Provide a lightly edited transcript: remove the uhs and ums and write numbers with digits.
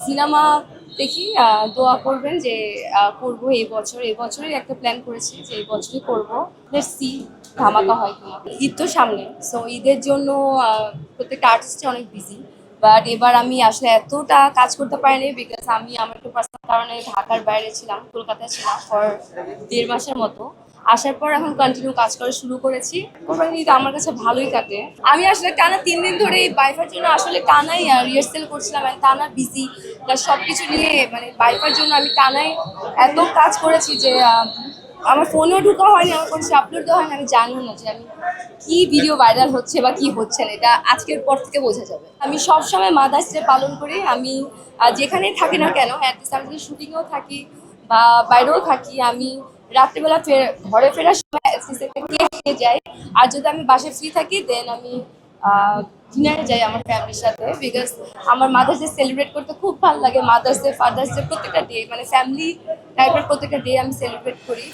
Cinema দেখি, দোয়া করবেন যে করবো এই বছরের একটা প্ল্যান করেছি যে এই বছরই করবো। লেটস সি ধামাকা হয় কিনা। ঈদ তো সামনে, সো ঈদের জন্য প্রত্যেকটা আর্টিস্টই অনেক বিজি। বাট এবার আমি আসলে এতটা কাজ করতে পারিনি, বিকজ আমি আমার একটু পার্সোনাল কারণে ঢাকার বাইরে ছিলাম, কলকাতায় ছিলাম ফর 1.5 মাসের মতো। আসার পর এখন কন্টিনিউ কাজ করা শুরু করেছি। কোরবানি ঈদ আমার কাছে ভালোই কাটে। আমি আসলে টানা 3 দিন ধরে এই বাইফার জন্য আসলে টানাই রিহার্সেল করছিলাম, and টানা বিজি প্লাস সবকিছু নিয়ে, মানে বাইফার জন্য আমি টানাই এত কাজ করেছি যে আমার ফোনেও ঢোকা হয়নি, আমার কোনো আপলোড দেওয়া হয়নি। আমি জানিও না যে আমি কি ভিডিও ভাইরাল হচ্ছে বা কি হচ্ছে না, এটা আজকের পর থেকে বোঝা যাবে। আমি সবসময় মাদার্স ডে পালন করি। আমি যেখানেই থাকি না কেন, অ্যাটলিস্ট আমি যদি শুটিংয়েও থাকি বা বাইরেও থাকি, আমি রাত্রিবেলা ঘরে ফেরার সময় অ্যাটলিস্ট একটা কেক খেয়ে যাই। আর যদি আমি বাসায় ফ্রি থাকি দেন আমি ডিনারে যাই আমার ফ্যামিলির সাথে, বিকজ আমার মাদার্স ডে সেলিব্রেট করতে খুব ভালো লাগে। মাদার্স ডে, ফাদার্স ডে, প্রত্যেকটা ডে, মানে ফ্যামিলি টাইপের প্রত্যেকটা ডে আমি সেলিব্রেট করি।